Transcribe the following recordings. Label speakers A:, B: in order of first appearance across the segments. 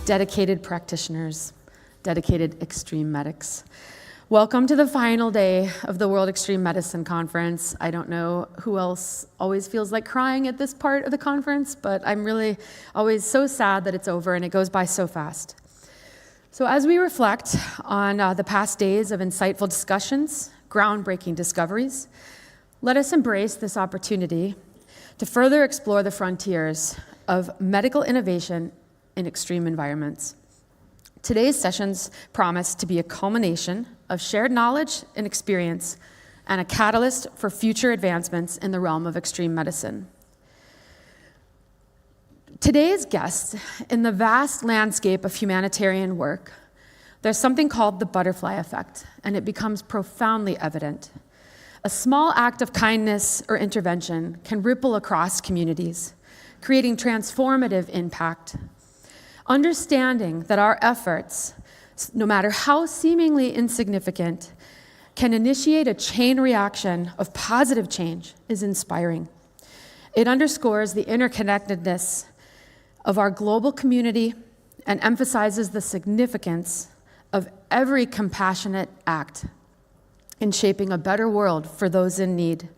A: dedicated practitioners, dedicated extreme medics. Welcome to the final day of the World Extreme Medicine Conference. I don't know who else always feels like crying at this part of the conference, but I'm really always so sad that it's over and it goes by so fast. So as we reflect on the past days of insightful discussions, groundbreaking discoveries, let us embrace this opportunity to further explore the frontiers of medical innovation in extreme environments. Today's sessions promise to be a culmination of shared knowledge and experience and a catalyst for future advancements in the realm of extreme medicine. Today's guests, in the vast landscape of humanitarian work, there's something called the butterfly effect, and it becomes profoundly evident. A small act of kindness or intervention can ripple across communities, creating transformative impact. Understanding that our efforts, no matter how seemingly insignificant, can initiate a chain reaction of positive change is inspiring. It underscores the interconnectedness of our global community and emphasizes the significance of every compassionate act in shaping a better world for those in need.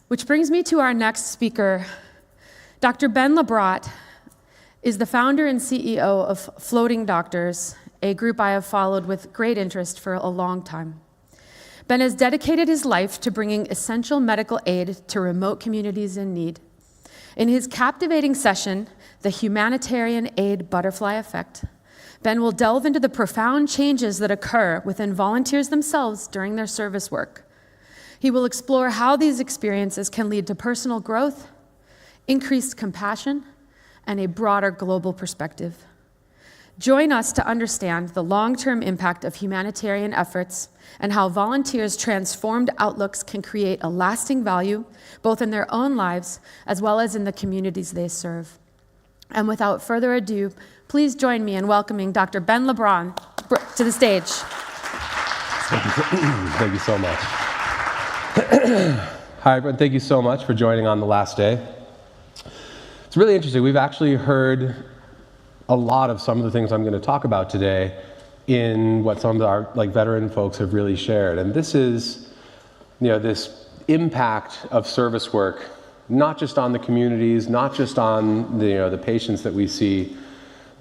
A: Which brings me to our next speaker. Dr. LaBrot is the founder and CEO of Floating Doctors, a group I have followed with great interest for a long time. Ben has dedicated his life to bringing essential medical aid to remote communities in need. In his captivating session, The Humanitarian Aid Butterfly Effect, Ben will delve into the profound changes that occur within volunteers themselves during their service work. He will explore how these experiences can lead to personal growth, increased compassion, and a broader global perspective. Join us to understand the long-term impact of humanitarian efforts and how volunteers' transformed outlooks can create a lasting value, both in their own lives as well as in the communities they serve. And without further ado, please join me in welcoming Dr. LaBrot to the stage.
B: Thank you so much. Hi, everyone. Thank you so much for joining on the last day. It's really interesting. We've actually heard a lot of some of the things I'm going to talk about today in what some of our veteran folks have really shared. And this is, this impact of service work, not just on the communities, not just on the patients that we see,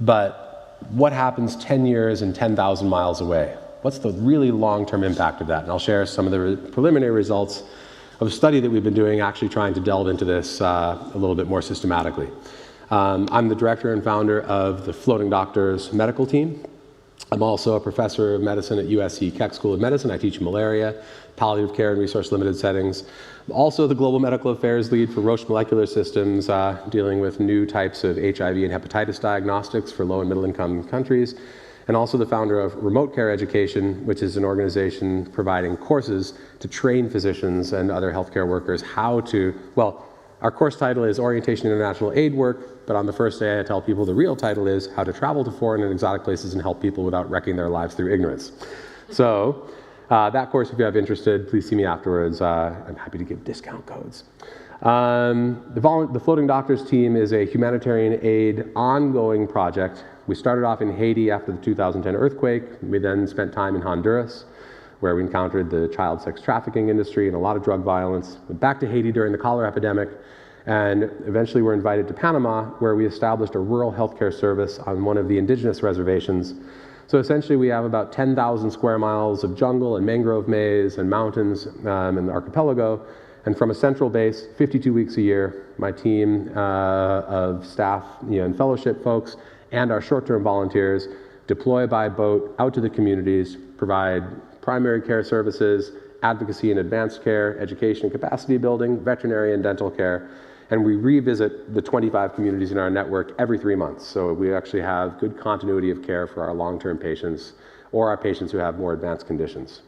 B: but what happens 10 years and 10,000 miles away. What's the really long-term impact of that? And I'll share some of the preliminary results of a study that we've been doing, actually trying to delve into this a little bit more systematically. I'm the director and founder of the Floating Doctors medical team. I'm also a professor of medicine at USC Keck School of Medicine. I teach malaria, palliative care, and resource-limited settings. I'm also the global medical affairs lead for Roche Molecular Systems, dealing with new types of HIV and hepatitis diagnostics for low and middle-income countries, and also the founder of Remote Care Education, which is an organization providing courses to train physicians and other healthcare workers how to, our course title is Orientation International Aid Work, but on the first day I tell people the real title is How to Travel to Foreign and Exotic Places and Help People Without Wrecking Their Lives Through Ignorance. So that course, if you have interested, please see me afterwards. I'm happy to give discount codes. The Floating Doctors team is a humanitarian aid ongoing project. We started off in Haiti after the 2010 earthquake. We then spent time in Honduras, where we encountered the child sex trafficking industry and a lot of drug violence. Went back to Haiti during the cholera epidemic, and eventually were invited to Panama, where we established a rural healthcare service on one of the indigenous reservations. So essentially we have about 10,000 square miles of jungle and mangrove maze and mountains in the archipelago. And from a central base, 52 weeks a year, my team of staff and fellowship folks and our short-term volunteers deploy by boat out to the communities, provide primary care services, advocacy and advanced care, education and capacity building, veterinary and dental care, and we revisit the 25 communities in our network every 3 months. So we actually have good continuity of care for our long-term patients or our patients who have more advanced conditions.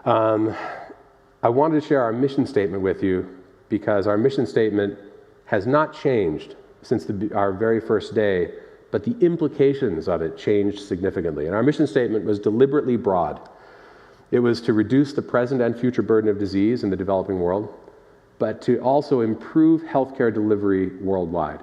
B: I wanted to share our mission statement with you because our mission statement has not changed since our very first day, but the implications of it changed significantly. And our mission statement was deliberately broad. It was to reduce the present and future burden of disease in the developing world, but to also improve healthcare delivery worldwide.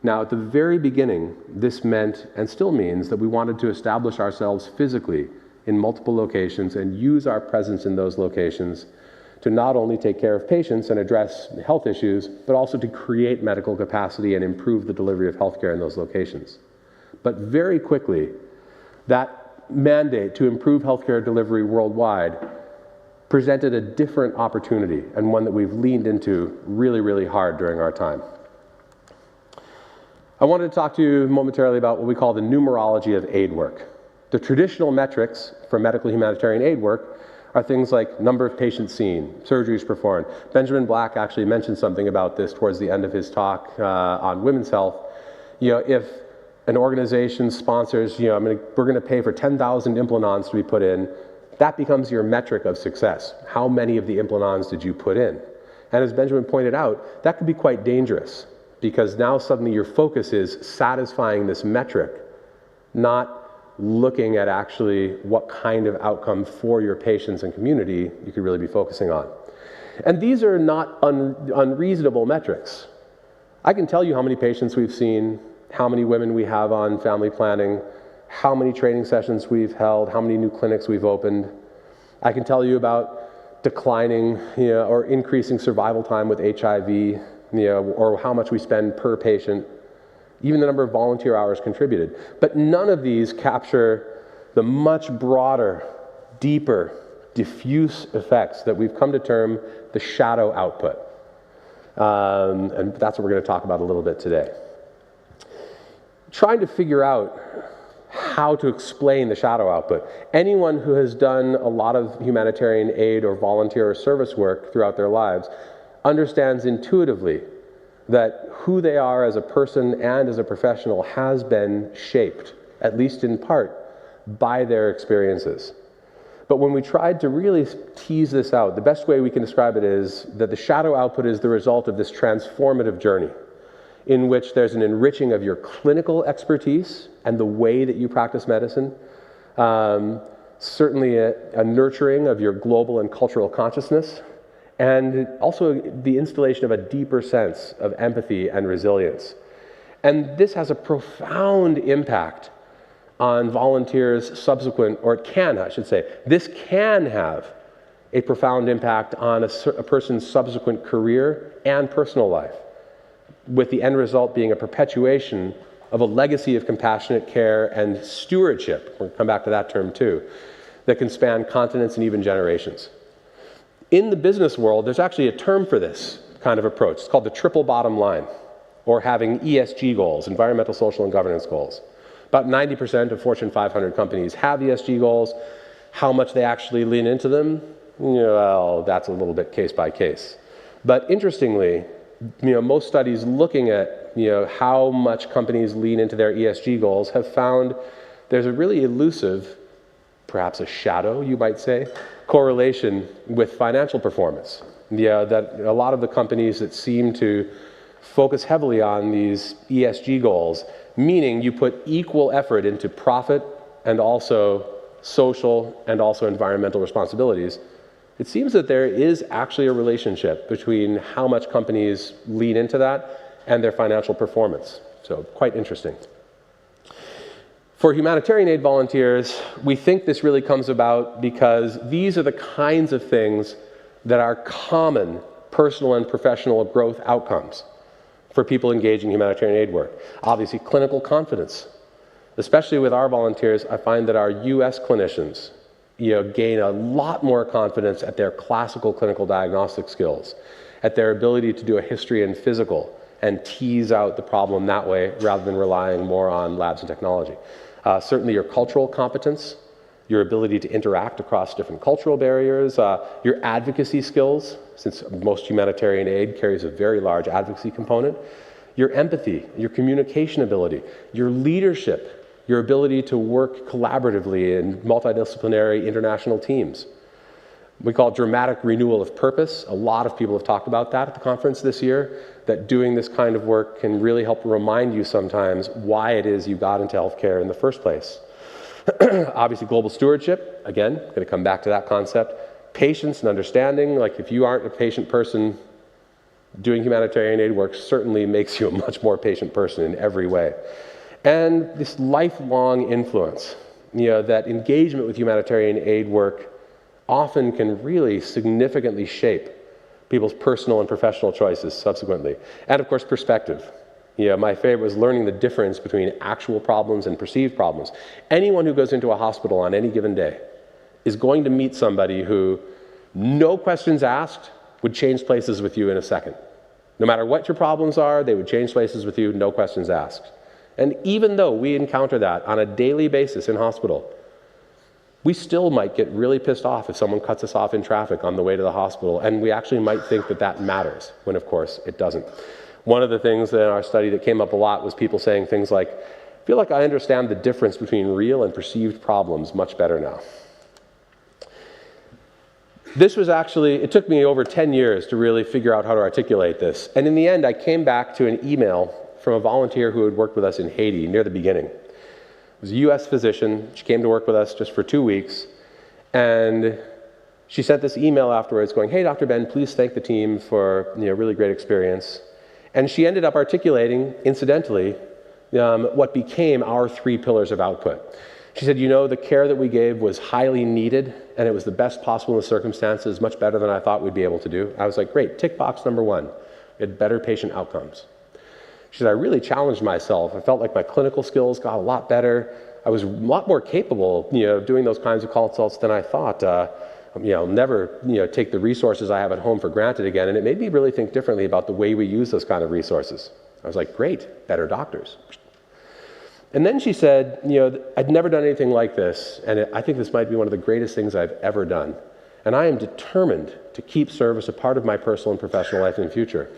B: Now, at the very beginning, this meant, and still means, that we wanted to establish ourselves physically in multiple locations and use our presence in those locations to not only take care of patients and address health issues, but also to create medical capacity and improve the delivery of healthcare in those locations. But very quickly, that mandate to improve healthcare delivery worldwide presented a different opportunity, and one that we've leaned into really, really hard during our time. I wanted to talk to you momentarily about what we call the numerology of aid work. The traditional metrics for medical humanitarian aid work are things like number of patients seen, surgeries performed. Benjamin Black actually mentioned something about this towards the end of his talk on women's health. If an organization sponsors, we're going to pay for 10,000 implanons to be put in, that becomes your metric of success. How many of the implanons did you put in? And as Benjamin pointed out, that could be quite dangerous, because now suddenly your focus is satisfying this metric, not looking at actually what kind of outcome for your patients and community you could really be focusing on. And these are not unreasonable metrics. I can tell you how many patients we've seen, how many women we have on family planning, how many training sessions we've held, how many new clinics we've opened. I can tell you about declining or increasing survival time with HIV, or how much we spend per patient, even the number of volunteer hours contributed. But none of these capture the much broader, deeper, diffuse effects that we've come to term the shadow output. And that's what we're going to talk about a little bit today. Trying to figure out how to explain the shadow output. Anyone who has done a lot of humanitarian aid or volunteer or service work throughout their lives understands intuitively that who they are as a person and as a professional has been shaped, at least in part, by their experiences. But when we tried to really tease this out, the best way we can describe it is that the shadow output is the result of this transformative journey, in which there's an enriching of your clinical expertise and the way that you practice medicine, certainly a nurturing of your global and cultural consciousness, and also the installation of a deeper sense of empathy and resilience. And this has a profound impact on volunteers' subsequent, or it can, I should say, this can have a profound impact on a person's subsequent career and personal life, with the end result being a perpetuation of a legacy of compassionate care and stewardship, we'll come back to that term too, that can span continents and even generations. In the business world, there's actually a term for this kind of approach. It's called the triple bottom line, or having ESG goals, environmental, social, and governance goals. About 90% of Fortune 500 companies have ESG goals. How much they actually lean into them, well, that's a little bit case by case. But interestingly, most studies looking at how much companies lean into their ESG goals have found there's a really elusive, perhaps a shadow, you might say, correlation with financial performance. That a lot of the companies that seem to focus heavily on these ESG goals, meaning you put equal effort into profit and also social and also environmental responsibilities, it seems that there is actually a relationship between how much companies lean into that and their financial performance. So quite interesting. For humanitarian aid volunteers, we think this really comes about because these are the kinds of things that are common personal and professional growth outcomes for people engaging in humanitarian aid work. Obviously, clinical confidence. Especially with our volunteers, I find that our US clinicians gain a lot more confidence at their classical clinical diagnostic skills, at their ability to do a history and physical and tease out the problem that way rather than relying more on labs and technology. Certainly your cultural competence, your ability to interact across different cultural barriers, your advocacy skills, since most humanitarian aid carries a very large advocacy component, your empathy, your communication ability, your leadership, your ability to work collaboratively in multidisciplinary international teams. We call it dramatic renewal of purpose. A lot of people have talked about that at the conference this year, that doing this kind of work can really help remind you sometimes why it is you got into healthcare in the first place. Obviously, global stewardship, again, going to come back to that concept. Patience and understanding, like if you aren't a patient person, Doing humanitarian aid work certainly makes you a much more patient person in every way. And this lifelong influence, that engagement with humanitarian aid work often can really significantly shape people's personal and professional choices subsequently. And of course, perspective. My favorite was learning the difference between actual problems and perceived problems. Anyone who goes into a hospital on any given day is going to meet somebody who, no questions asked, would change places with you in a second. No matter what your problems are, they would change places with you, no questions asked. And even though we encounter that on a daily basis in hospital, we still might get really pissed off if someone cuts us off in traffic on the way to the hospital, and we actually might think that that matters, when of course it doesn't. One of the things in our study that came up a lot was people saying things like, I feel like I understand the difference between real and perceived problems much better now. This was actually, it took me over 10 years to really figure out how to articulate this. And in the end, I came back to an email from a volunteer who had worked with us in Haiti near the beginning. It was a US physician. She came to work with us just for 2 weeks. And she sent this email afterwards going, hey, Dr. Ben, please thank the team for really great experience. And she ended up articulating, incidentally, what became our 3 pillars of output. She said, the care that we gave was highly needed, and it was the best possible in the circumstances, much better than I thought we'd be able to do. I was like, great, tick box number 1. We had better patient outcomes. She said, I really challenged myself. I felt like my clinical skills got a lot better. I was a lot more capable, doing those kinds of consults than I thought. I'll never, take the resources I have at home for granted again, and it made me really think differently about the way we use those kind of resources. I was like, great, better doctors. And then she said, I'd never done anything like this, and I think this might be one of the greatest things I've ever done. And I am determined to keep service a part of my personal and professional life in the future.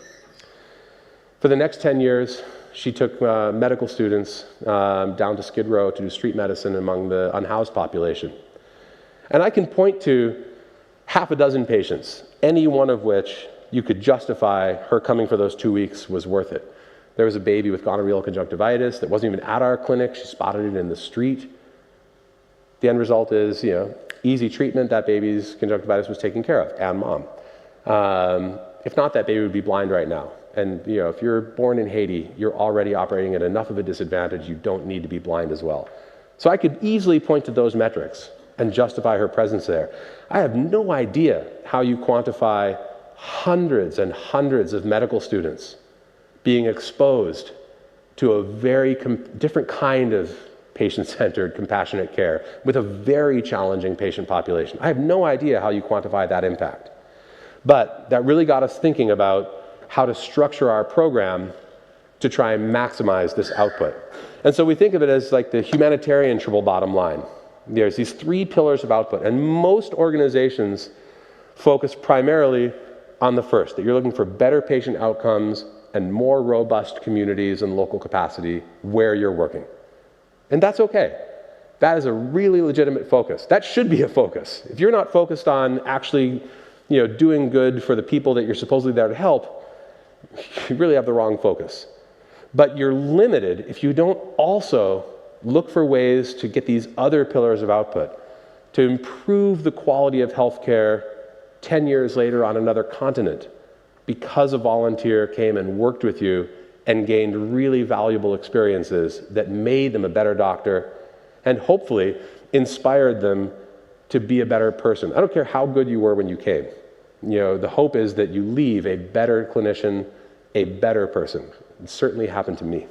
B: For the next 10 years, she took medical students down to Skid Row to do street medicine among the unhoused population. And I can point to half a dozen patients, any one of which you could justify her coming for those 2 weeks was worth it. There was a baby with gonorrheal conjunctivitis that wasn't even at our clinic. She spotted it in the street. The end result is, easy treatment. That baby's conjunctivitis was taken care of, and mom. If not, that baby would be blind right now. And if you're born in Haiti, you're already operating at enough of a disadvantage. You don't need to be blind as well. So I could easily point to those metrics and justify her presence there. I have no idea how you quantify hundreds and hundreds of medical students being exposed to a very different kind of patient-centered, compassionate care with a very challenging patient population. I have no idea how you quantify that impact. But that really got us thinking about how to structure our program to try and maximize this output. And so we think of it as like the humanitarian triple bottom line. There's these 3 pillars of output, and most organizations focus primarily on the first, that you're looking for better patient outcomes and more robust communities and local capacity where you're working. And that's okay. That is a really legitimate focus. That should be a focus. If you're not focused on actually, doing good for the people that you're supposedly there to help, you really have the wrong focus. But you're limited if you don't also look for ways to get these other pillars of output, to improve the quality of healthcare 10 years later on another continent, because a volunteer came and worked with you and gained really valuable experiences that made them a better doctor and hopefully inspired them to be a better person. I don't care how good you were when you came. The hope is that you leave a better clinician, a better person. It certainly happened to me.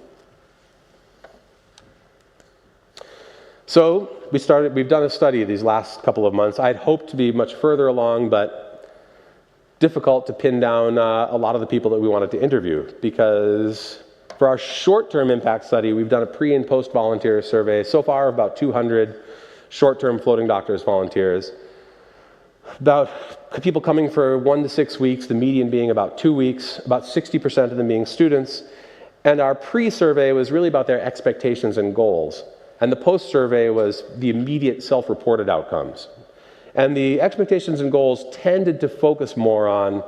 B: So we've done a study these last couple of months. I'd hoped to be much further along, but difficult to pin down a lot of the people that we wanted to interview, because for our short-term impact study, we've done a pre- and post-volunteer survey so far of about 200 short-term floating doctors volunteers. About people coming for 1 to 6 weeks, the median being about 2 weeks, about 60% of them being students. And our pre-survey was really about their expectations and goals. And the post-survey was the immediate self-reported outcomes. And the expectations and goals tended to focus more on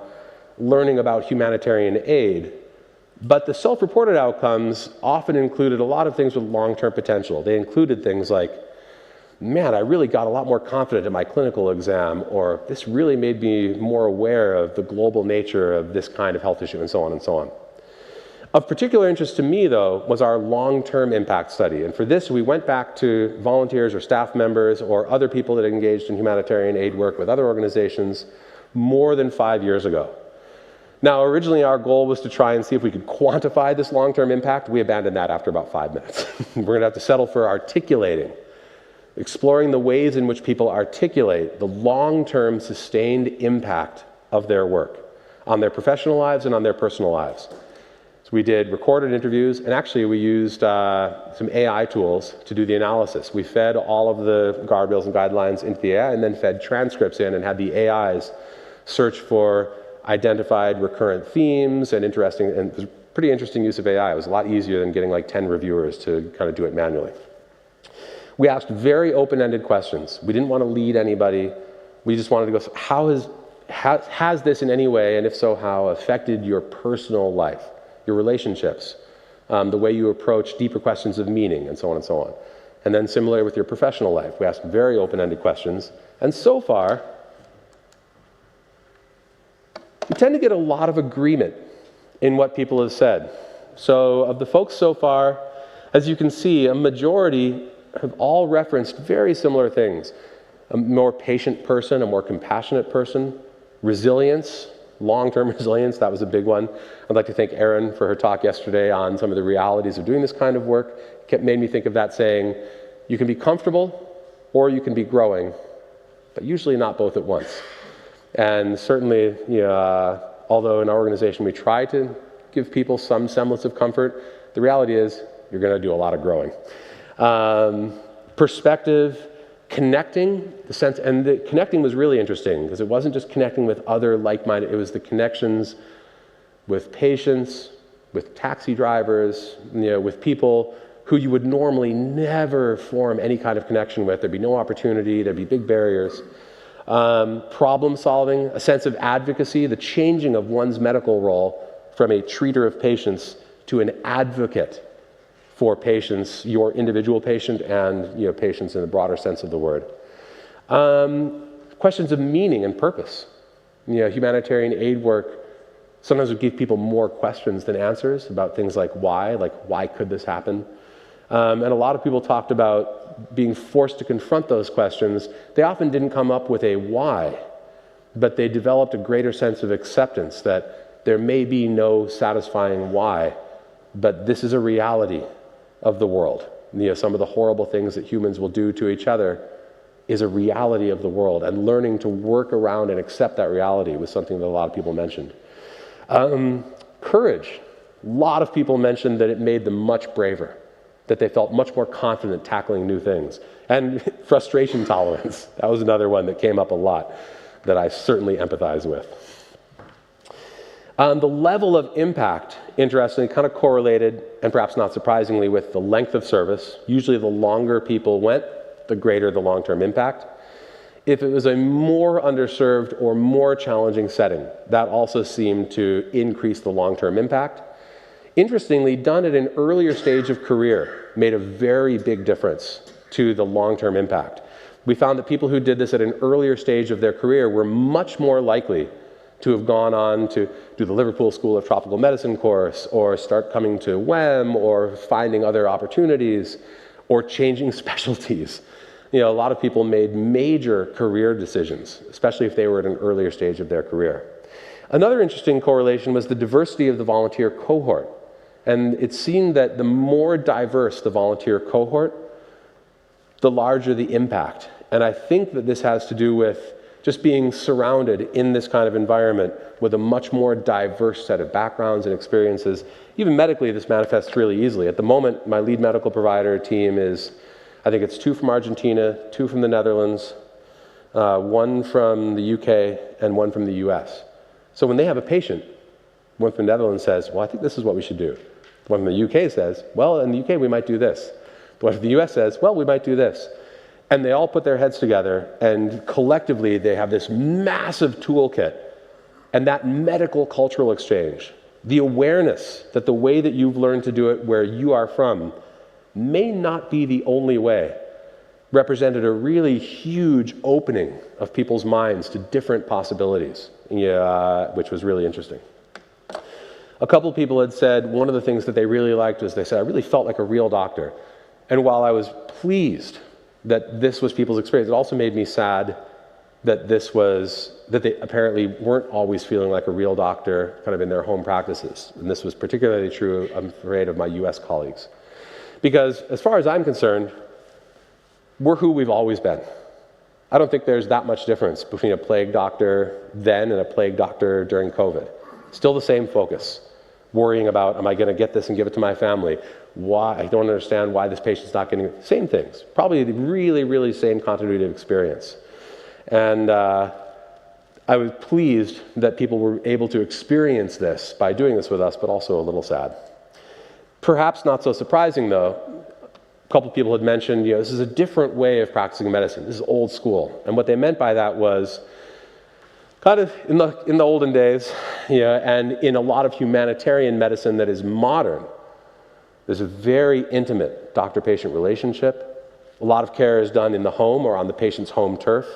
B: learning about humanitarian aid. But the self-reported outcomes often included a lot of things with long-term potential. They included things like man, I really got a lot more confident in my clinical exam, or this really made me more aware of the global nature of this kind of health issue, and so on and so on. Of particular interest to me, though, was our long-term impact study. And for this, we went back to volunteers or staff members or other people that engaged in humanitarian aid work with other organizations more than 5 years ago. Now, originally our goal was to try and see if we could quantify this long-term impact. We abandoned that after about 5 minutes. We're going to have to settle for articulating, exploring the ways in which people articulate the long-term sustained impact of their work on their professional lives and on their personal lives. So we did recorded interviews, and actually we used some AI tools to do the analysis. We fed all of the guardrails and guidelines into the AI and then fed transcripts in and had the AIs search for identified recurrent themes and it was a pretty interesting use of AI. It was a lot easier than getting like 10 reviewers to kind of do it manually. We asked very open-ended questions. We didn't want to lead anybody. We just wanted to go, has this in any way, and if so, how, affected your personal life, your relationships, the way you approach deeper questions of meaning, and so on and so on. And then similarly with your professional life, we asked very open-ended questions. And so far, we tend to get a lot of agreement in what people have said. So of the folks so far, as you can see, a majority have all referenced very similar things. A more patient person, a more compassionate person, resilience, long-term resilience, that was a big one. I'd like to thank Erin for her talk yesterday on some of the realities of doing this kind of work. It made me think of that saying, you can be comfortable or you can be growing, but usually not both at once. And certainly, although in our organization we try to give people some semblance of comfort, the reality is you're going to do a lot of growing. Perspective, connecting, connecting was really interesting because it wasn't just connecting with other like-minded, it was the connections with patients, with taxi drivers, with people who you would normally never form any kind of connection with. There'd be no opportunity, there'd be big barriers. Problem solving, a sense of advocacy, the changing of one's medical role from a treater of patients to an advocate for patients, your individual patient and patients in the broader sense of the word. Questions of meaning and purpose. Humanitarian aid work sometimes would give people more questions than answers about things like why could this happen? And a lot of people talked about being forced to confront those questions. They often didn't come up with a why, but they developed a greater sense of acceptance that there may be no satisfying why, but this is a reality of the world. Some of the horrible things that humans will do to each other is a reality of the world, and learning to work around and accept that reality was something that a lot of people mentioned. Courage. A lot of people mentioned that it made them much braver, that they felt much more confident tackling new things. And frustration tolerance. That was another one that came up a lot that I certainly empathize with. The level of impact, interestingly, kind of correlated, and perhaps not surprisingly, with the length of service. Usually the longer people went, the greater the long-term impact. If it was a more underserved or more challenging setting, that also seemed to increase the long-term impact. Interestingly, done at an earlier stage of career made a very big difference to the long-term impact. We found that people who did this at an earlier stage of their career were much more likely to have gone on to do the Liverpool School of Tropical Medicine course, or start coming to WEM, or finding other opportunities, or changing specialties. A lot of people made major career decisions, especially if they were at an earlier stage of their career. Another interesting correlation was the diversity of the volunteer cohort. And it seemed that the more diverse the volunteer cohort, the larger the impact. And I think that this has to do with just being surrounded in this kind of environment with a much more diverse set of backgrounds and experiences. Even medically, this manifests really easily. At the moment, my lead medical provider team is, I think it's 2 from Argentina, 2 from the Netherlands, 1 from the UK, and 1 from the US. So when they have a patient, one from the Netherlands says, well, I think this is what we should do. The one from the UK says, well, in the UK, we might do this. The one from the US says, well, we might do this. And they all put their heads together, and collectively, they have this massive toolkit. And that medical cultural exchange, the awareness that the way that you've learned to do it where you are from may not be the only way represented a really huge opening of people's minds to different possibilities, which was really interesting. A couple of people had said one of the things that they really liked was they said, I really felt like a real doctor. And while I was pleased that this was people's experience, it also made me sad that that they apparently weren't always feeling like a real doctor kind of in their home practices. And this was particularly true, I'm afraid, of my US colleagues. Because as far as I'm concerned, we're who we've always been. I don't think there's that much difference between a plague doctor then and a plague doctor during COVID. Still the same focus, worrying about, am I going to get this and give it to my family? Why? I don't understand why this patient's not getting it. Same things, probably the really, really same continuity of experience. And I was pleased that people were able to experience this by doing this with us, but also a little sad. Perhaps not so surprising, though. A couple of people had mentioned, this is a different way of practicing medicine. This is old school. And what they meant by that was, kind of in the olden days, and in a lot of humanitarian medicine that is modern, there's a very intimate doctor-patient relationship. A lot of care is done in the home or on the patient's home turf.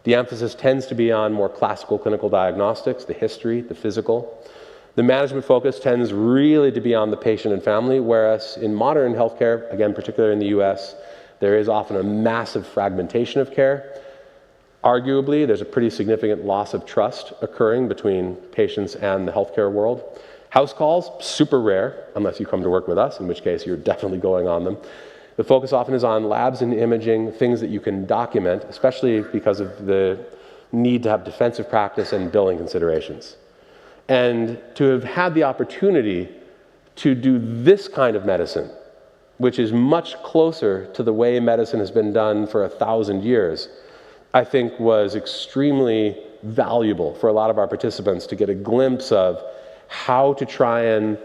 B: The emphasis tends to be on more classical clinical diagnostics, the history, the physical. The management focus tends really to be on the patient and family, whereas in modern healthcare, again, particularly in the US, there is often a massive fragmentation of care. Arguably, there's a pretty significant loss of trust occurring between patients and the healthcare world. House calls, super rare, unless you come to work with us, in which case you're definitely going on them. The focus often is on labs and imaging, things that you can document, especially because of the need to have defensive practice and billing considerations. And to have had the opportunity to do this kind of medicine, which is much closer to the way medicine has been done for 1,000 years, I think was extremely valuable for a lot of our participants to get a glimpse of how to try and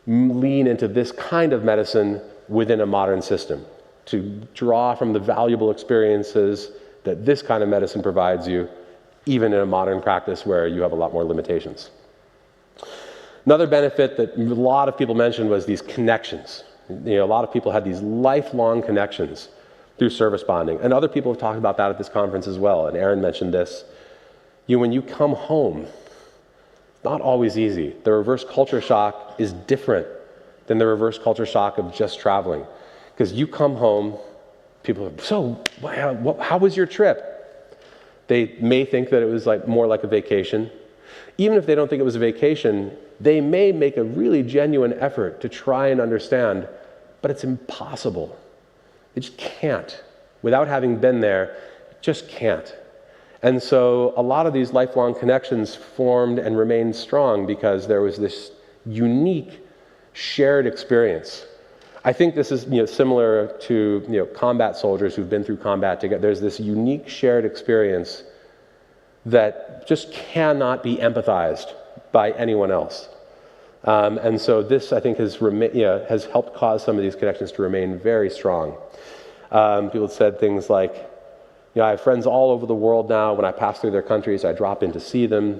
B: lean into this kind of medicine within a modern system, to draw from the valuable experiences that this kind of medicine provides you, even in a modern practice where you have a lot more limitations. Another benefit that a lot of people mentioned was these connections. A lot of people had these lifelong connections through service bonding, and other people have talked about that at this conference as well, and Aaron mentioned this. When you come home, it's not always easy. The reverse culture shock is different than the reverse culture shock of just traveling. Because you come home, people are, so how was your trip? They may think that it was more like a vacation. Even if they don't think it was a vacation, they may make a really genuine effort to try and understand, but it's impossible. They just can't. Without having been there, just can't. And so a lot of these lifelong connections formed and remained strong because there was this unique shared experience. I think this is similar to combat soldiers who've been through combat together. There's this unique shared experience that just cannot be empathized by anyone else. And so this, I think, has helped cause some of these connections to remain very strong. People have said things like, I have friends all over the world now. When I pass through their countries, I drop in to see them.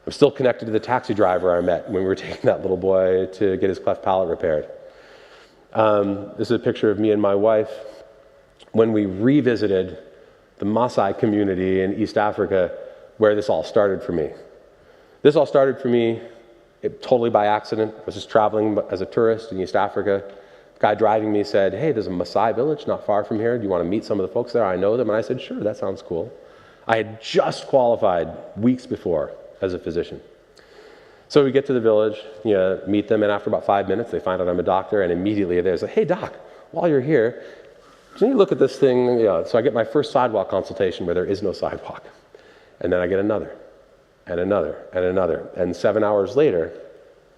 B: I'm still connected to the taxi driver I met when we were taking that little boy to get his cleft palate repaired. This is a picture of me and my wife when we revisited the Maasai community in East Africa, where this all started for me. This all started for me totally by accident. I was just traveling as a tourist in East Africa. The guy driving me said, hey, there's a Maasai village not far from here. Do you want to meet some of the folks there? I know them. And I said, sure, that sounds cool. I had just qualified weeks before as a physician. So we get to the village, meet them, and after about 5 minutes, they find out I'm a doctor, and immediately they're like, hey, doc, while you're here, can you look at this thing? So I get my first sidewalk consultation where there is no sidewalk. And then I get another, and another, and another. And 7 hours later,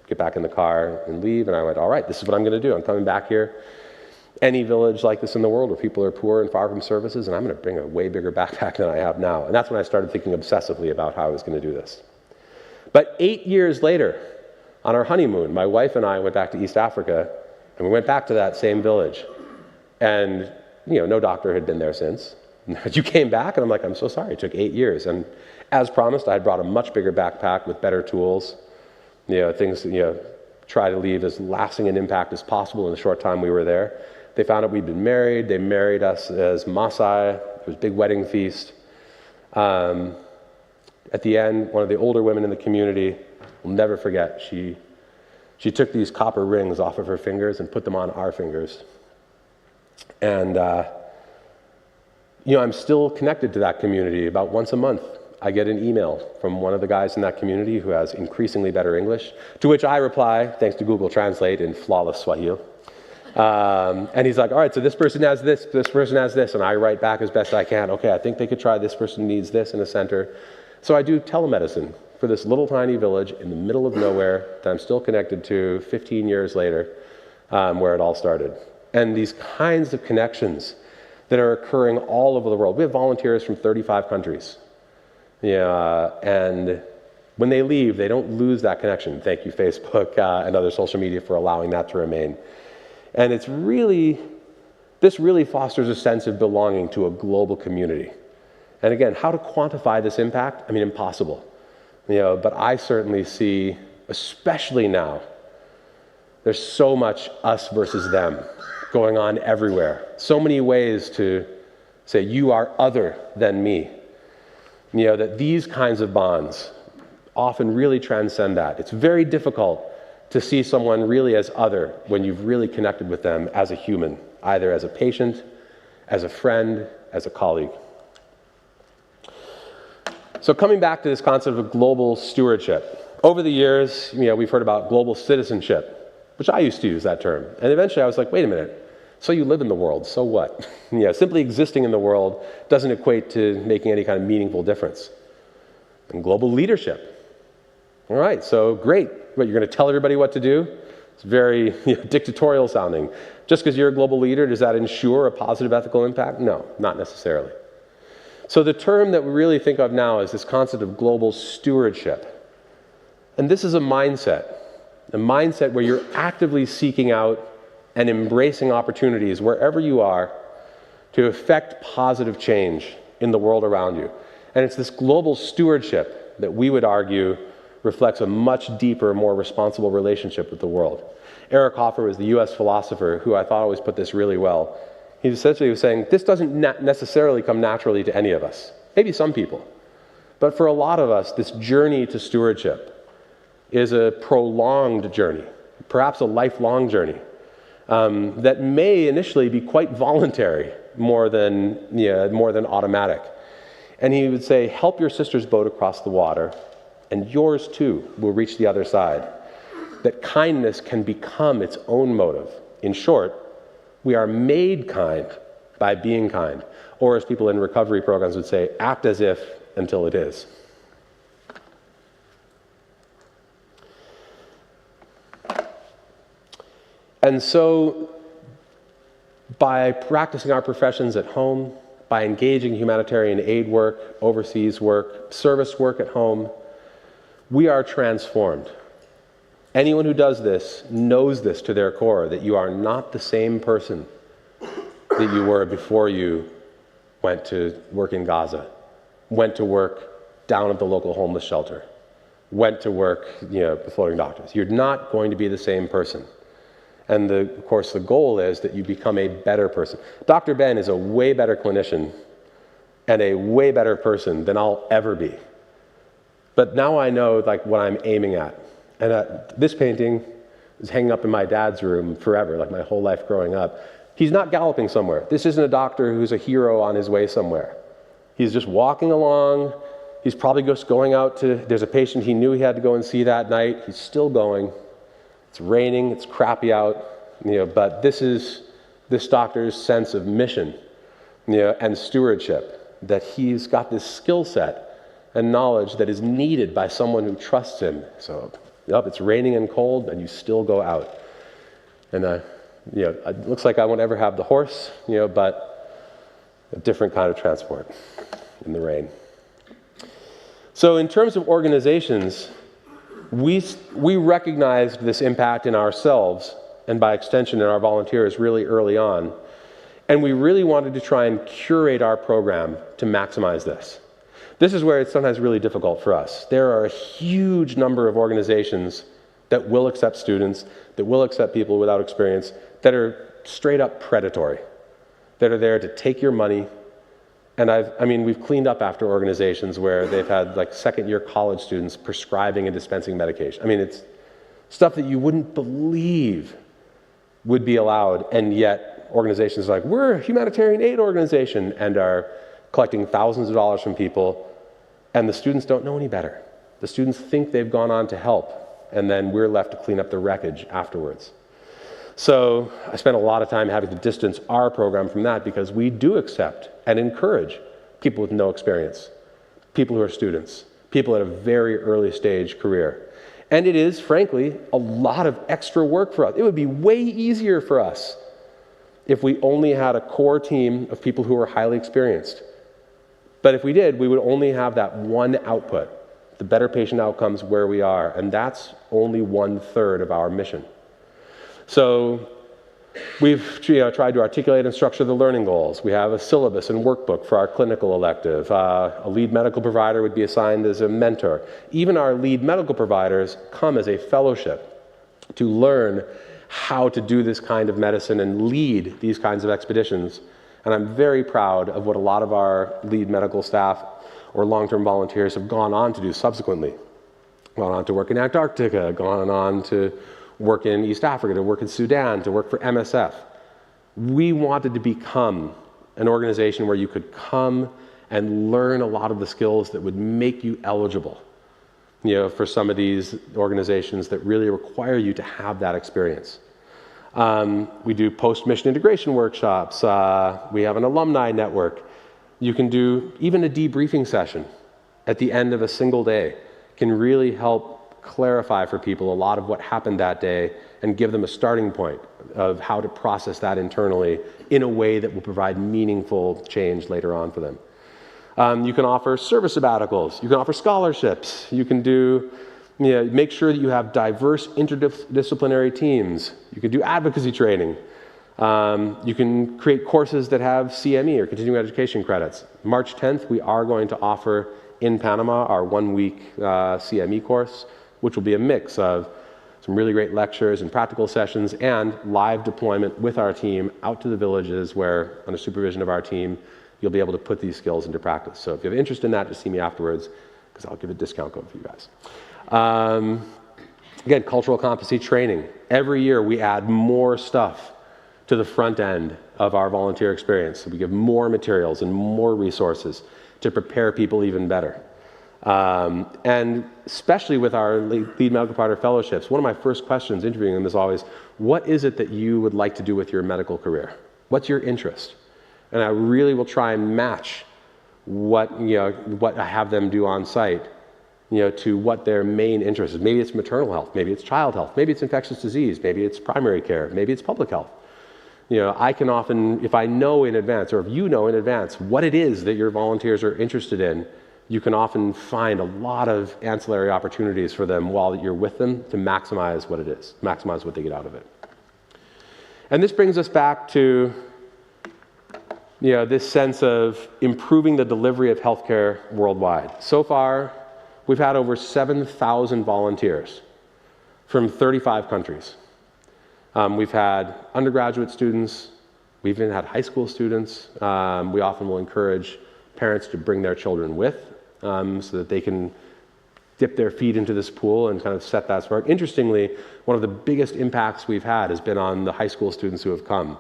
B: get back in the car and leave, and I went, all right, this is what I'm going to do. I'm coming back here. Any village like this in the world where people are poor and far from services, and I'm going to bring a way bigger backpack than I have now. And that's when I started thinking obsessively about how I was going to do this. But 8 years later, on our honeymoon, my wife and I went back to East Africa, and we went back to that same village. And, no doctor had been there since. You came back, and I'm like, I'm so sorry, it took 8 years. And as promised, I had brought a much bigger backpack with better tools, things, try to leave as lasting an impact as possible in the short time we were there. They found out we'd been married. They married us as Maasai. It was a big wedding feast. At the end, one of the older women in the community, will never forget, she took these copper rings off of her fingers and put them on our fingers. And, I'm still connected to that community. About once a month, I get an email from one of the guys in that community who has increasingly better English, to which I reply, thanks to Google Translate, in flawless Swahili. And he's like, all right, so this person has this person has this, and I write back as best I can. Okay, I think they could try, this person needs this in a center. So I do telemedicine for this little tiny village in the middle of nowhere that I'm still connected to 15 years later, where it all started. And these kinds of connections that are occurring all over the world. We have volunteers from 35 countries. And when they leave, they don't lose that connection. Thank you, Facebook and other social media, for allowing that to remain. And this really fosters a sense of belonging to a global community. And again, how to quantify this impact? I mean, impossible. But I certainly see, especially now, there's so much us versus them going on everywhere. So many ways to say, you are other than me. That these kinds of bonds often really transcend that. It's very difficult to see someone really as other when you've really connected with them as a human, either as a patient, as a friend, as a colleague. So coming back to this concept of global stewardship, over the years, we've heard about global citizenship, which I used to use that term. And eventually I was like, wait a minute, so you live in the world, so what? Simply existing in the world doesn't equate to making any kind of meaningful difference. And global leadership. All right, so great. What, you're going to tell everybody what to do? It's very dictatorial sounding. Just because you're a global leader, does that ensure a positive ethical impact? No, not necessarily. So the term that we really think of now is this concept of global stewardship. And this is a mindset where you're actively seeking out and embracing opportunities wherever you are to affect positive change in the world around you. And it's this global stewardship that we would argue reflects a much deeper, more responsible relationship with the world. Eric Hoffer was the US philosopher who I thought always put this really well. He essentially was saying, this doesn't necessarily come naturally to any of us. Maybe some people. But for a lot of us, this journey to stewardship is a prolonged journey, perhaps a lifelong journey, that may initially be quite voluntary, more than automatic. And he would say, help your sister's boat across the water, and yours too will reach the other side. That kindness can become its own motive. In short, we are made kind by being kind. Or as people in recovery programs would say, act as if until it is. And so, by practicing our professions at home, by engaging humanitarian aid work, overseas work, service work at home, we are transformed. Anyone who does this knows this to their core, that you are not the same person that you were before you went to work in Gaza, went to work down at the local homeless shelter, went to work with floating doctors. You're not going to be the same person. And of course, the goal is that you become a better person. Dr. Ben is a way better clinician and a way better person than I'll ever be. But now I know what I'm aiming at. And this painting is hanging up in my dad's room forever, my whole life growing up. He's not galloping somewhere. This isn't a doctor who's a hero on his way somewhere. He's just walking along. He's probably just going out there's a patient he knew he had to go and see that night. He's still going. It's raining, it's crappy out, but this is this doctor's sense of mission, and stewardship, that he's got this skill set and knowledge that is needed by someone who trusts him. So, it's raining and cold, and you still go out. And, it looks like I won't ever have the horse, but a different kind of transport in the rain. So in terms of organizations, we recognized this impact in ourselves, and by extension in our volunteers, really early on. And we really wanted to try and curate our program to maximize this. This is where it's sometimes really difficult for us. There are a huge number of organizations that will accept students, that will accept people without experience, that are straight up predatory, that are there to take your money. And we've cleaned up after organizations where they've had like second-year college students prescribing and dispensing medication. I mean, it's stuff that you wouldn't believe would be allowed, and yet organizations like, we're a humanitarian aid organization, and are collecting thousands of dollars from people, and the students don't know any better. The students think they've gone on to help, and then we're left to clean up the wreckage afterwards. So I spent a lot of time having to distance our program from that, because we do accept and encourage people with no experience, people who are students, people at a very early stage career. And it is, frankly, a lot of extra work for us. It would be way easier for us if we only had a core team of people who are highly experienced. But if we did, we would only have that one output, the better patient outcomes where we are, and that's only 1/3 of our mission. So we've tried to articulate and structure the learning goals. We have a syllabus and workbook for our clinical elective. A lead medical provider would be assigned as a mentor. Even our lead medical providers come as a fellowship to learn how to do this kind of medicine and lead these kinds of expeditions. And I'm very proud of what a lot of our lead medical staff or long-term volunteers have gone on to do subsequently. Gone on to work in Antarctica, gone on to work in East Africa, to work in Sudan, to work for MSF. We wanted to become an organization where you could come and learn a lot of the skills that would make you eligible, for some of these organizations that really require you to have that experience. We do post-mission integration workshops. We have an alumni network. You can do even a debriefing session at the end of a single day. Can really help clarify for people a lot of what happened that day and give them a starting point of how to process that internally in a way that will provide meaningful change later on for them. You can offer service sabbaticals. You can offer scholarships. You can do, make sure that you have diverse interdisciplinary teams. You can do advocacy training. You can create courses that have CME or continuing education credits. March 10th, we are going to offer in Panama our 1-week CME course, which will be a mix of some really great lectures and practical sessions and live deployment with our team out to the villages where, under supervision of our team, you'll be able to put these skills into practice. So if you have interest in that, just see me afterwards, because I'll give a discount code for you guys. Again, cultural competency training. Every year we add more stuff to the front end of our volunteer experience. So we give more materials and more resources to prepare people even better. And especially with our lead medical provider fellowships, one of my first questions interviewing them is always, what is it that you would like to do with your medical career? What's your interest? And I really will try and match what I have them do on site, to what their main interest is. Maybe it's maternal health, maybe it's child health, maybe it's infectious disease, maybe it's primary care, maybe it's public health. I can often, if I know in advance, or if you know in advance what it is that your volunteers are interested in, you can often find a lot of ancillary opportunities for them while you're with them to maximize what it is, maximize what they get out of it. And this brings us back to this sense of improving the delivery of healthcare worldwide. So far, we've had over 7,000 volunteers from 35 countries. We've had undergraduate students, we've even had high school students. We often will encourage parents to bring their children with so that they can dip their feet into this pool and kind of set that spark. Interestingly, one of the biggest impacts we've had has been on the high school students who have come.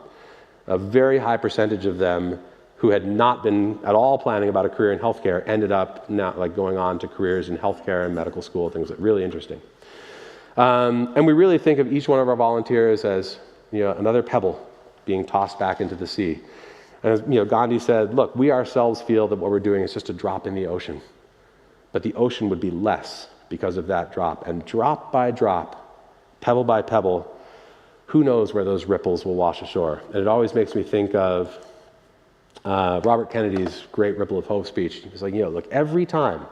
B: A very high percentage of them who had not been at all planning about a career in healthcare ended up now going on to careers in healthcare and medical school, things that are really interesting. And we really think of each one of our volunteers as another pebble being tossed back into the sea. And as Gandhi said, look, we ourselves feel that what we're doing is just a drop in the ocean. But the ocean would be less because of that drop. And drop by drop, pebble by pebble, who knows where those ripples will wash ashore. And it always makes me think of Robert Kennedy's great Ripple of Hope speech. He's like, look, every time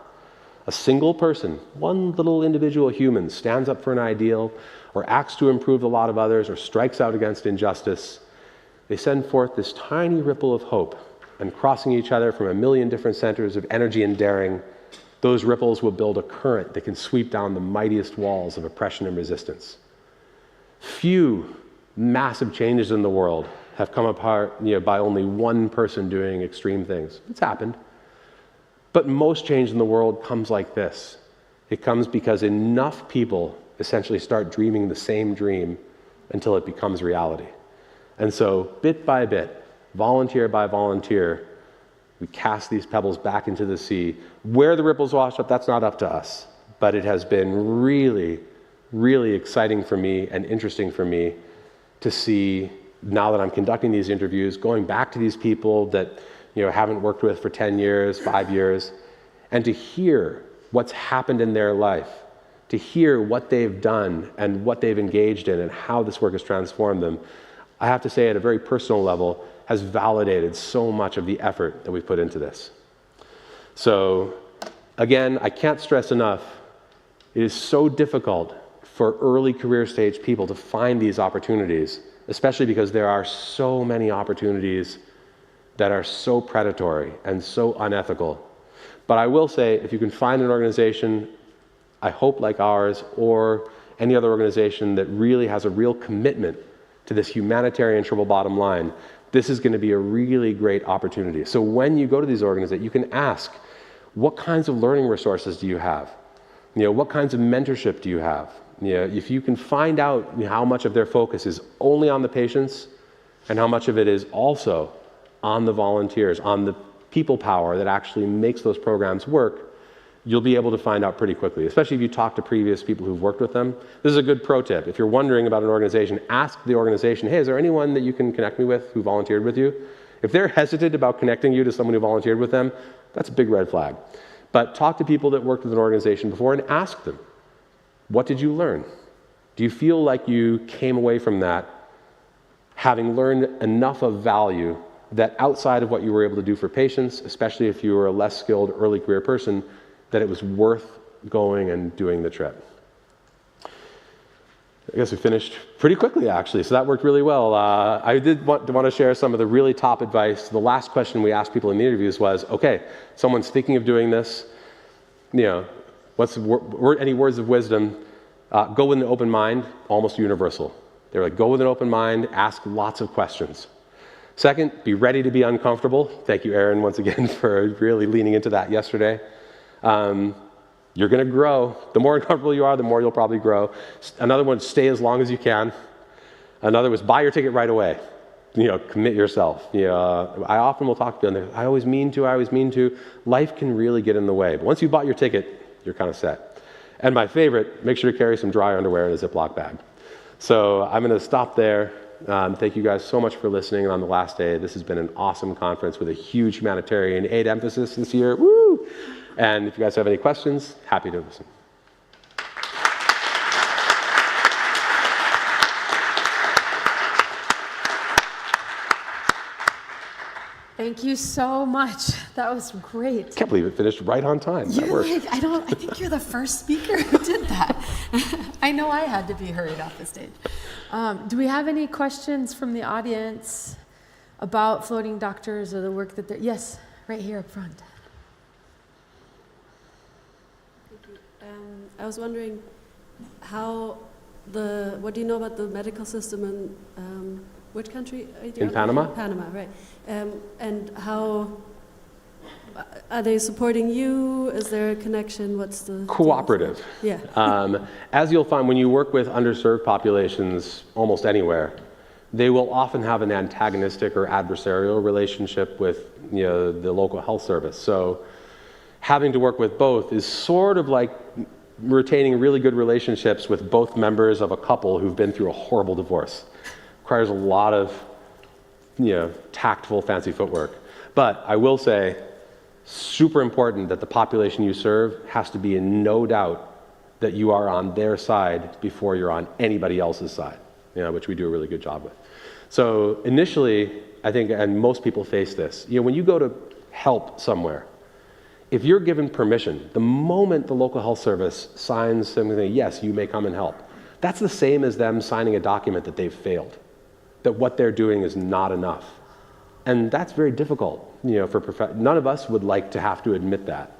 B: a single person, one little individual human, stands up for an ideal or acts to improve the lot of others or strikes out against injustice, they send forth this tiny ripple of hope, and crossing each other from a million different centers of energy and daring, those ripples will build a current that can sweep down the mightiest walls of oppression and resistance. Few massive changes in the world have come apart by only one person doing extreme things. It's happened. But most change in the world comes like this. It comes because enough people essentially start dreaming the same dream until it becomes reality. And so, bit by bit, volunteer by volunteer, we cast these pebbles back into the sea. Where the ripples wash up, that's not up to us. But it has been really, really exciting for me and interesting for me to see, now that I'm conducting these interviews, going back to these people that haven't worked with for 10 years, 5 years, and to hear what's happened in their life, to hear what they've done and what they've engaged in and how this work has transformed them, I have to say at a very personal level, has validated so much of the effort that we've put into this. So again, I can't stress enough, it is so difficult for early career stage people to find these opportunities, especially because there are so many opportunities that are so predatory and so unethical. But I will say, if you can find an organization, I hope like ours, or any other organization that really has a real commitment to this humanitarian triple bottom line, this is going to be a really great opportunity. So when you go to these organizations, you can ask, what kinds of learning resources do you have? What kinds of mentorship do you have? If you can find out how much of their focus is only on the patients and how much of it is also on the volunteers, on the people power that actually makes those programs work, you'll be able to find out pretty quickly, especially if you talk to previous people who've worked with them. This is a good pro tip. If you're wondering about an organization, ask the organization, hey, is there anyone that you can connect me with who volunteered with you? If they're hesitant about connecting you to someone who volunteered with them, that's a big red flag. But talk to people that worked with an organization before and ask them, what did you learn? Do you feel like you came away from that having learned enough of value that outside of what you were able to do for patients, especially if you were a less skilled early career person, that it was worth going and doing the trip? I guess we finished pretty quickly, actually, so that worked really well. I did want to share some of the really top advice. The last question we asked people in the interviews was, okay, someone's thinking of doing this, what's any words of wisdom? Go with an open mind, almost universal. They were like, go with an open mind, ask lots of questions. Second, be ready to be uncomfortable. Thank you, Aaron, once again, for really leaning into that yesterday. You're going to grow. The more uncomfortable you are, the more you'll probably grow. Another one, stay as long as you can. Another was buy your ticket right away. Commit yourself. I often will talk to people, I always mean to. Life can really get in the way. But once you've bought your ticket, you're kind of set. And my favorite, make sure to carry some dry underwear in a Ziploc bag. So I'm going to stop there. Thank you guys so much for listening on the last day. This has been an awesome conference with a huge humanitarian aid emphasis this year. Woo! And if you guys have any questions, happy to listen.
A: Thank you so much. That was great.
B: Can't believe it finished right on time.
A: I think you're the first speaker who did that. I know I had to be hurried off the stage. Do we have any questions from the audience about floating doctors or the work that they're... Yes, right here up front.
C: I was wondering what do you know about the medical system in which country?
B: In Panama?
C: Panama, right. And how are they supporting you? Is there a connection? What's the...
B: Cooperative.
C: Yeah.
B: As you'll find, when you work with underserved populations almost anywhere, they will often have an antagonistic or adversarial relationship with the local health service. So having to work with both is sort of like retaining really good relationships with both members of a couple who've been through a horrible divorce. Requires a lot of tactful, fancy footwork. But I will say, super important that the population you serve has to be in no doubt that you are on their side before you're on anybody else's side, which we do a really good job with. So initially, I think, and most people face this, when you go to help somewhere, if you're given permission, the moment the local health service signs something, yes, you may come and help, that's the same as them signing a document that they've failed, that what they're doing is not enough. And that's very difficult, none of us would like to have to admit that.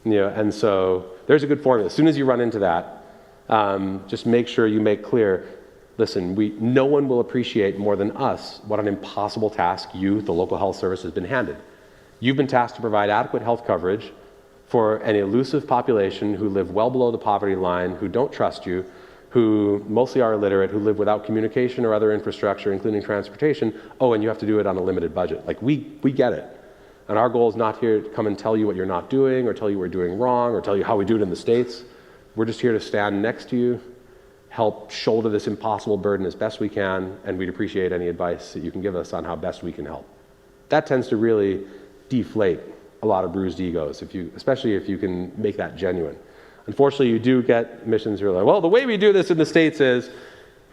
B: And so there's a good formula. As soon as you run into that, just make sure you make clear, listen, no one will appreciate more than us what an impossible task you, the local health service, has been handed. You've been tasked to provide adequate health coverage for an elusive population who live well below the poverty line, who don't trust you, who mostly are illiterate, who live without communication or other infrastructure, including transportation. Oh, and you have to do it on a limited budget. Like, we get it. And our goal is not here to come and tell you what you're not doing, or tell you what you're doing wrong, or tell you how we do it in the States. We're just here to stand next to you, help shoulder this impossible burden as best we can, and we'd appreciate any advice that you can give us on how best we can help. That tends to really deflate a lot of bruised egos, especially if you can make that genuine. Unfortunately, you do get missions who are like, well, the way we do this in the States is,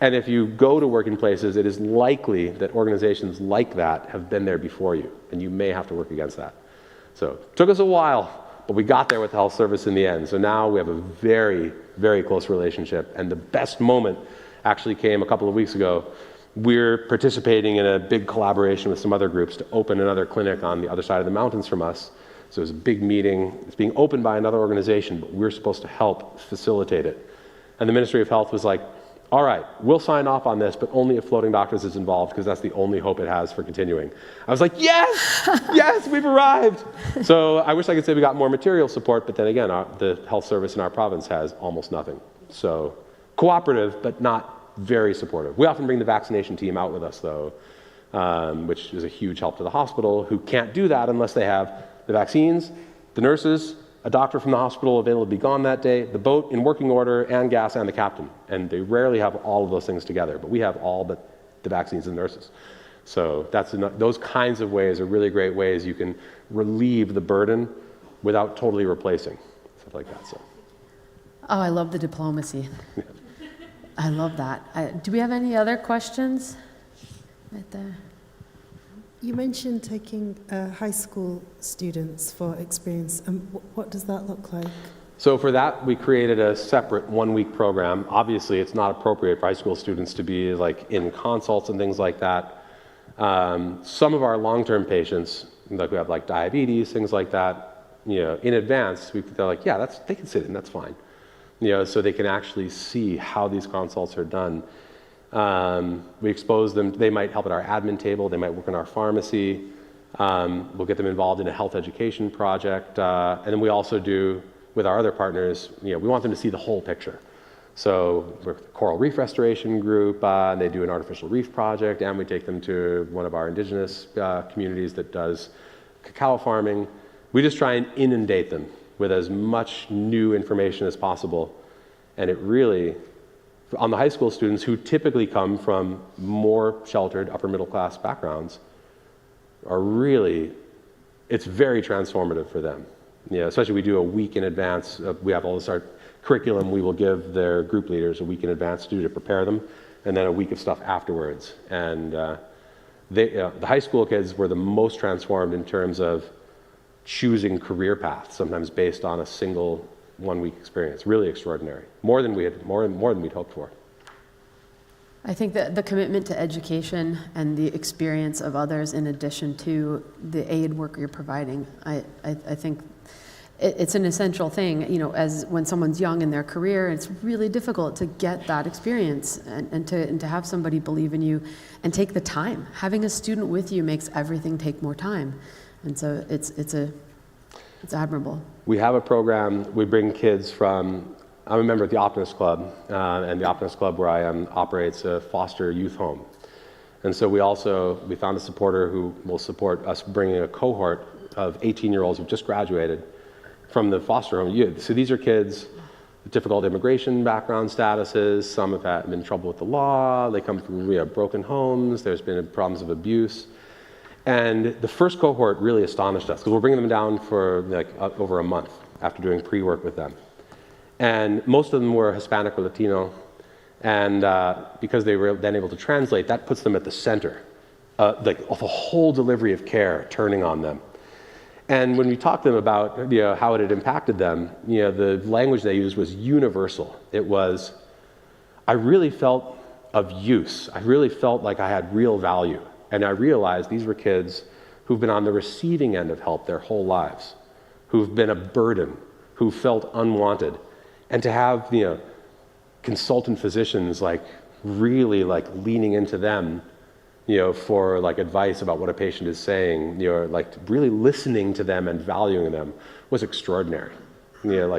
B: and if you go to work in places, it is likely that organizations like that have been there before you, and you may have to work against that. So it took us a while, but we got there with the health service in the end. So now we have a very, very close relationship, and the best moment actually came a couple of weeks ago. We're participating in a big collaboration with some other groups to open another clinic on the other side of the mountains from us. So it was a big meeting. It's being opened by another organization, but we're supposed to help facilitate it. And the Ministry of Health was like, all right, we'll sign off on this, but only if Floating Doctors is involved, because that's the only hope it has for continuing. I was like, yes, yes, we've arrived. So I wish I could say we got more material support, but then again, the health service in our province has almost nothing. So cooperative, but not very supportive. We often bring the vaccination team out with us, though, which is a huge help to the hospital, who can't do that unless they have the vaccines, the nurses, a doctor from the hospital available to be gone that day, the boat in working order, and gas, and the captain. And they rarely have all of those things together, but we have all but the vaccines and nurses. So those kinds of ways are really great ways you can relieve the burden without totally replacing, stuff like that. So.
A: Oh, I love the diplomacy. I love that. Do we have any other questions? Right there.
D: You mentioned taking high school students for experience, and what does that look like?
B: So for that, we created a separate one-week program. Obviously, it's not appropriate for high school students to be like in consults and things like that. Some of our long-term patients, like we have like diabetes, things like that, in advance, they're like, yeah, they can sit in, that's fine. So they can actually see how these consults are done. We expose them, they might help at our admin table, they might work in our pharmacy, we'll get them involved in a health education project, and then we also do, with our other partners, we want them to see the whole picture. So we're with the Coral Reef Restoration Group, and they do an artificial reef project, and we take them to one of our indigenous communities that does cacao farming. We just try and inundate them with as much new information as possible, and it really, on the high school students who typically come from more sheltered upper middle class backgrounds, it's very transformative for them. Especially we do a week in advance. We have all this our curriculum we will give their group leaders a week in advance to prepare them, and then a week of stuff afterwards. And the high school kids were the most transformed in terms of choosing career paths, sometimes based on a single one-week experience. Really extraordinary. More than we'd hoped for.
A: I think that the commitment to education and the experience of others in addition to the aid work you're providing, I think it's an essential thing, as when someone's young in their career, it's really difficult to get that experience and to have somebody believe in you and take the time. Having a student with you makes everything take more time. And so it's admirable.
B: We have a program, we bring kids from, I'm a member of the Optimist Club, and the Optimist Club where I am operates a foster youth home. And so we found a supporter who will support us bringing a cohort of 18-year-olds who've just graduated from the foster home. So these are kids with difficult immigration background statuses. Some have been in trouble with the law. They come from broken homes. There's been problems of abuse. And the first cohort really astonished us because we're bringing them down for over a month after doing pre-work with them. And most of them were Hispanic or Latino. And because they were then able to translate, that puts them at the center, of the whole delivery of care turning on them. And when we talked to them about how it had impacted them, the language they used was universal. It was, I really felt of use. I really felt like I had real value. And I realized these were kids who've been on the receiving end of help their whole lives, who've been a burden, who felt unwanted. And to have, consultant physicians really leaning into them, for advice about what a patient is saying, really listening to them and valuing them was extraordinary.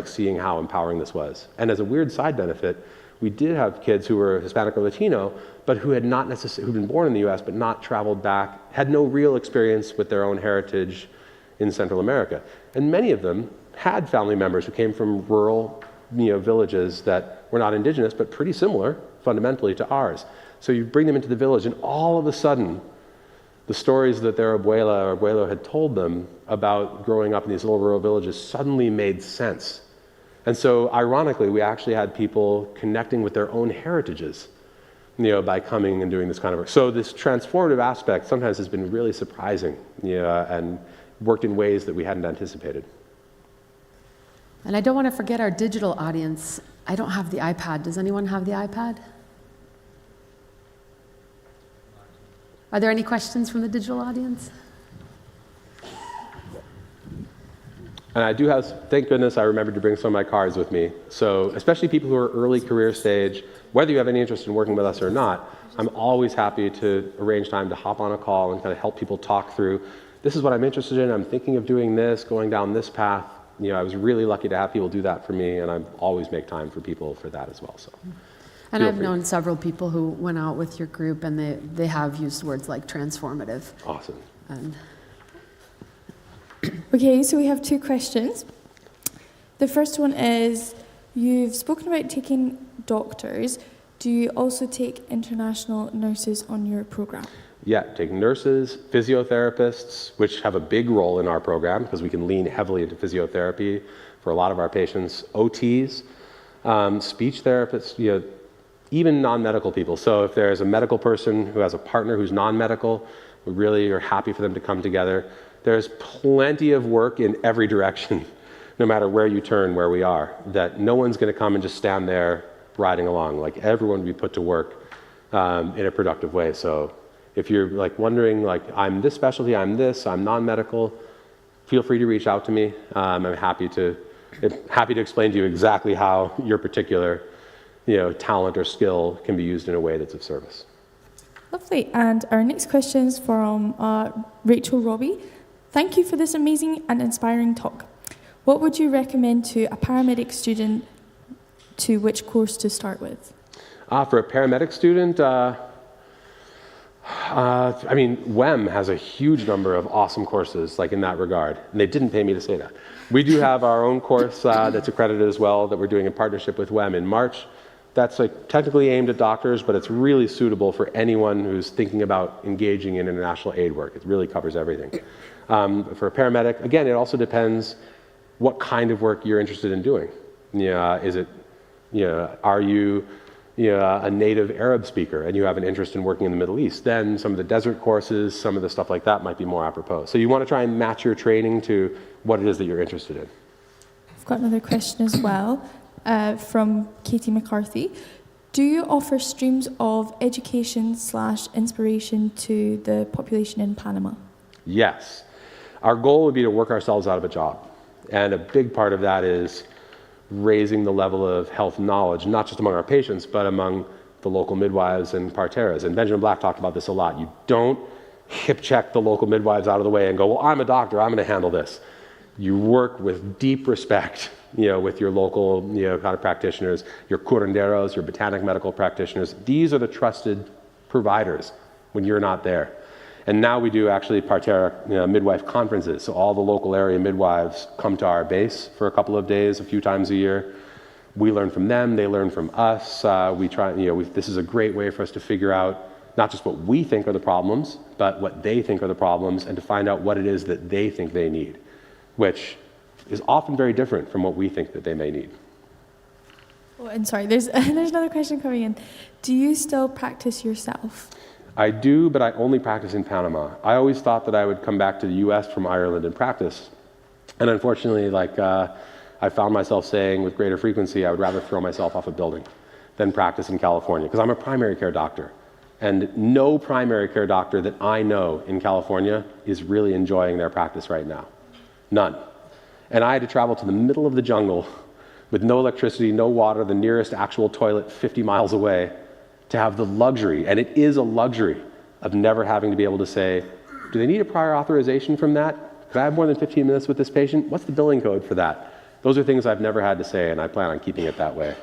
B: Seeing how empowering this was. And as a weird side benefit, we did have kids who were Hispanic or Latino, but who had not necessarily, who'd been born in the US, but not traveled back, had no real experience with their own heritage in Central America. And many of them had family members who came from rural, villages that were not indigenous, but pretty similar fundamentally to ours. So you bring them into the village, and all of a sudden, the stories that their abuela or abuelo had told them about growing up in these little rural villages suddenly made sense. And so, ironically, we actually had people connecting with their own heritages, by coming and doing this kind of work. So this transformative aspect sometimes has been really surprising, and worked in ways that we hadn't anticipated.
A: And I don't want to forget our digital audience. I don't have the iPad. Does anyone have the iPad? Are there any questions from the digital audience?
B: And I do have, thank goodness I remembered to bring some of my cards with me. So especially people who are early career stage, whether you have any interest in working with us or not, I'm always happy to arrange time to hop on a call and kind of help people talk through, this is what I'm interested in, I'm thinking of doing this, going down this path. I was really lucky to have people do that for me, and I always make time for people for that as well. So.
A: And I've known several people who went out with your group, and they have used words like transformative.
B: Awesome.
A: And
E: okay, so we have two questions. The first one is, you've spoken about taking doctors. Do you also take international nurses on your program?
B: Yeah, take nurses, physiotherapists, which have a big role in our program because we can lean heavily into physiotherapy for a lot of our patients, OTs, speech therapists, even non-medical people. So if there's a medical person who has a partner who's non-medical, we really are happy for them to come together. There's plenty of work in every direction, no matter where you turn, where we are, that no one's going to come and just stand there riding along. Everyone will be put to work in a productive way. So if you're wondering, I'm this specialty, I'm this, I'm non-medical, feel free to reach out to me. I'm happy to explain to you exactly how your particular talent or skill can be used in a way that's of service.
E: Lovely. And our next question is from Rachel Robbie. Thank you for this amazing and inspiring talk. What would you recommend to a paramedic student, to which course to start with?
B: For a paramedic student, WEM has a huge number of awesome courses in that regard, and they didn't pay me to say that. We do have our own course that's accredited as well that we're doing in partnership with WEM in March. That's technically aimed at doctors, but it's really suitable for anyone who's thinking about engaging in international aid work. It really covers everything. For a paramedic, again, it also depends what kind of work you're interested in doing. Is it, are you a native Arab speaker and you have an interest in working in the Middle East? Then some of the desert courses, some of the stuff like that might be more apropos. So you want to try and match your training to what it is that you're interested in.
E: I've got another question as well. From Katie McCarthy. Do you offer streams of education/inspiration to the population in Panama?
B: Yes. Our goal would be to work ourselves out of a job. And a big part of that is raising the level of health knowledge, not just among our patients, but among the local midwives and parteras. And Benjamin Black talked about this a lot. You don't hip check the local midwives out of the way and go, well, I'm a doctor, I'm going to handle this. You work with deep respect, with your local, kind of practitioners, your curanderos, your botanic medical practitioners. These are the trusted providers when you're not there. And now we do actually partera midwife conferences. So all the local area midwives come to our base for a couple of days, a few times a year. We learn from them, they learn from us. We try, this is a great way for us to figure out not just what we think are the problems, but what they think are the problems, and to find out what it is that they think they need, which is often very different from what we think that they may need.
E: Oh, and sorry, there's another question coming in. Do you still practice yourself?
B: I do, but I only practice in Panama. I always thought that I would come back to the US from Ireland and practice. And unfortunately, I found myself saying with greater frequency, I would rather throw myself off a building than practice in California, because I'm a primary care doctor. And no primary care doctor that I know in California is really enjoying their practice right now. None. And I had to travel to the middle of the jungle with no electricity, no water, the nearest actual toilet 50 miles away, to have the luxury, and it is a luxury, of never having to be able to say, do they need a prior authorization from that? Could I have more than 15 minutes with this patient? What's the billing code for that? Those are things I've never had to say, and I plan on keeping it that way.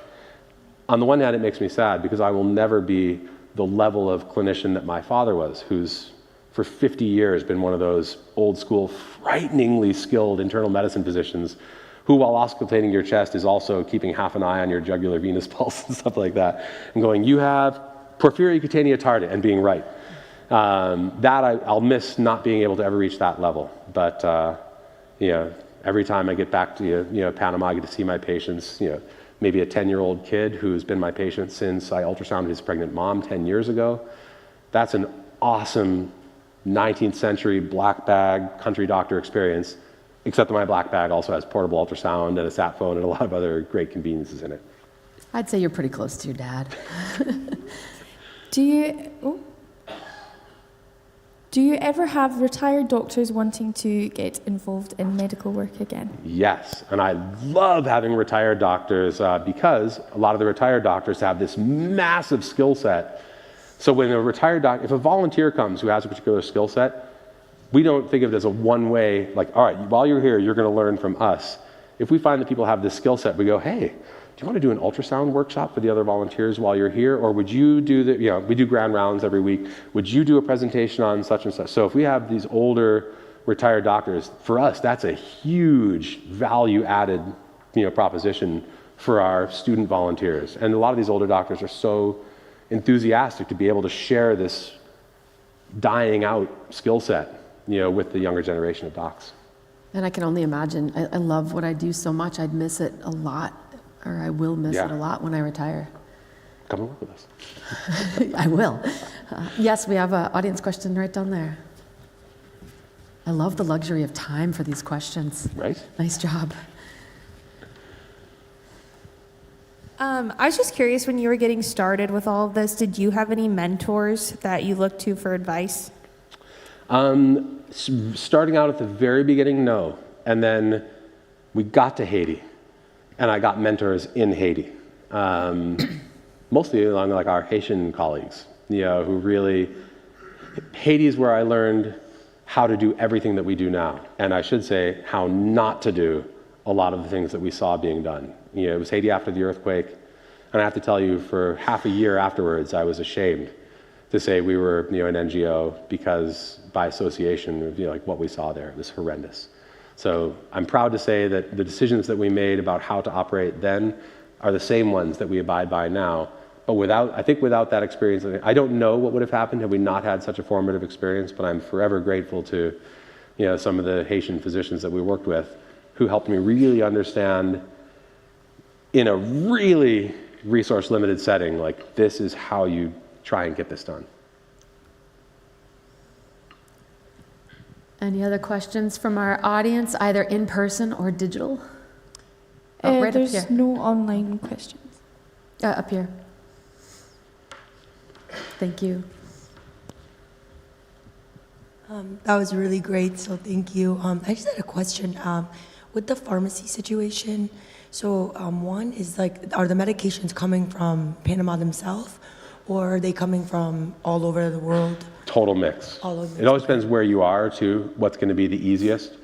B: On the one hand, it makes me sad because I will never be the level of clinician that my father was, who's for 50 years been one of those old school, frighteningly skilled internal medicine physicians who, while auscultating your chest, is also keeping half an eye on your jugular venous pulse and stuff like that, and going, you have porphyria cutaneous tarda, and being right. I'll miss not being able to ever reach that level. But every time I get back to Panama, I get to see my patients. Maybe a 10-year-old kid who's been my patient since I ultrasounded his pregnant mom 10 years ago. That's an awesome 19th century black bag country doctor experience, except that my black bag also has portable ultrasound and a sat phone and a lot of other great conveniences in it.
A: I'd say you're pretty close to your dad.
E: Do you ever have retired doctors wanting to get involved in medical work again?
B: Yes, and I love having retired doctors because a lot of the retired doctors have this massive skill set. So when a retired doctor, if a volunteer comes who has a particular skill set, we don't think of it as a one-way, like, all right, while you're here, you're going to learn from us. If we find that people have this skill set, we go, hey, do you want to do an ultrasound workshop for the other volunteers while you're here? Or would you do we do grand rounds every week. Would you do a presentation on such and such? So if we have these older retired doctors, for us, that's a huge value-added, proposition for our student volunteers. And a lot of these older doctors are so enthusiastic to be able to share this dying out skill set, with the younger generation of docs.
A: And I can only imagine. I love what I do so much. I'd miss it a lot, or I will miss it a lot when I retire.
B: Come and work with us.
A: I will. Yes, we have an audience question right down there. I love the luxury of time for these questions.
B: Right?
A: Nice job.
F: I was just curious, when you were getting started with all of this, did you have any mentors that you looked to for advice?
B: Starting out at the very beginning, no. And then we got to Haiti, and I got mentors in Haiti. Mostly along our Haitian colleagues, who really, Haiti is where I learned how to do everything that we do now. And I should say how not to do a lot of the things that we saw being done. It was Haiti after the earthquake, and I have to tell you, for half a year afterwards, I was ashamed to say we were, an NGO, because by association of what we saw there, it was horrendous. So I'm proud to say that the decisions that we made about how to operate then are the same ones that we abide by now. But without that experience, I don't know what would have happened had we not had such a formative experience. But I'm forever grateful to, some of the Haitian physicians that we worked with, who helped me really understand, in a really resource-limited setting, this is how you try and get this done.
A: Any other questions from our audience, either in person or digital? Right up
E: There's
A: here.
E: no online questions.
A: Up here. Thank you.
G: That was really great, so thank you. I just had a question. With the pharmacy situation, so one is are the medications coming from Panama themselves, or are they coming from all over the world?
B: Total mix.
G: All over the
B: It always depends where you are, too, what's going to be the easiest.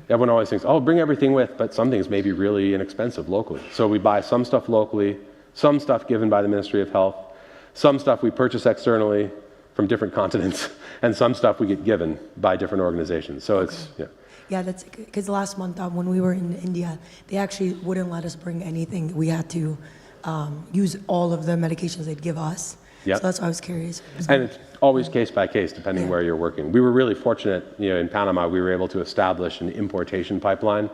B: Everyone always thinks, oh, bring everything with, but some things may be really inexpensive locally. So we buy some stuff locally, some stuff given by the Ministry of Health, some stuff we purchase externally from different continents, and some stuff we get given by different organizations. So it's,
G: Yeah, that's because last month when we were in India, they actually wouldn't let us bring anything. We had to use all of the medications they'd give us.
B: Yep.
G: So that's why I was curious.
B: And it's always case by case, depending where you're working. We were really fortunate, in Panama, we were able to establish an importation pipeline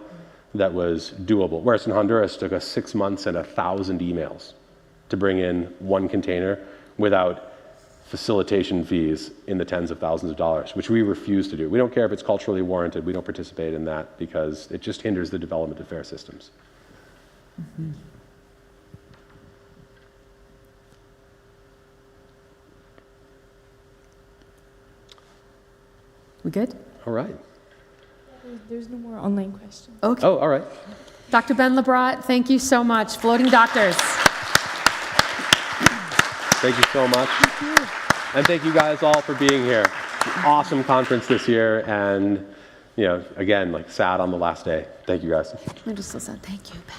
B: that was doable. Whereas in Honduras, it took us 6 months and 1,000 emails to bring in one container without facilitation fees in the tens of thousands of dollars, which we refuse to do. We don't care if it's culturally warranted. We don't participate in that because it just hinders the development of fair systems.
A: Mm-hmm. We good?
B: All right.
E: There's no more online questions.
A: Okay.
B: Oh, all right.
A: Dr. Ben LaBrot, thank you so much. Floating doctors.
B: Thank you so much. And thank you guys all for being here. Awesome conference this year, and again, like sad on the last day. Thank you guys.
A: I just listen. Thank you, Ben.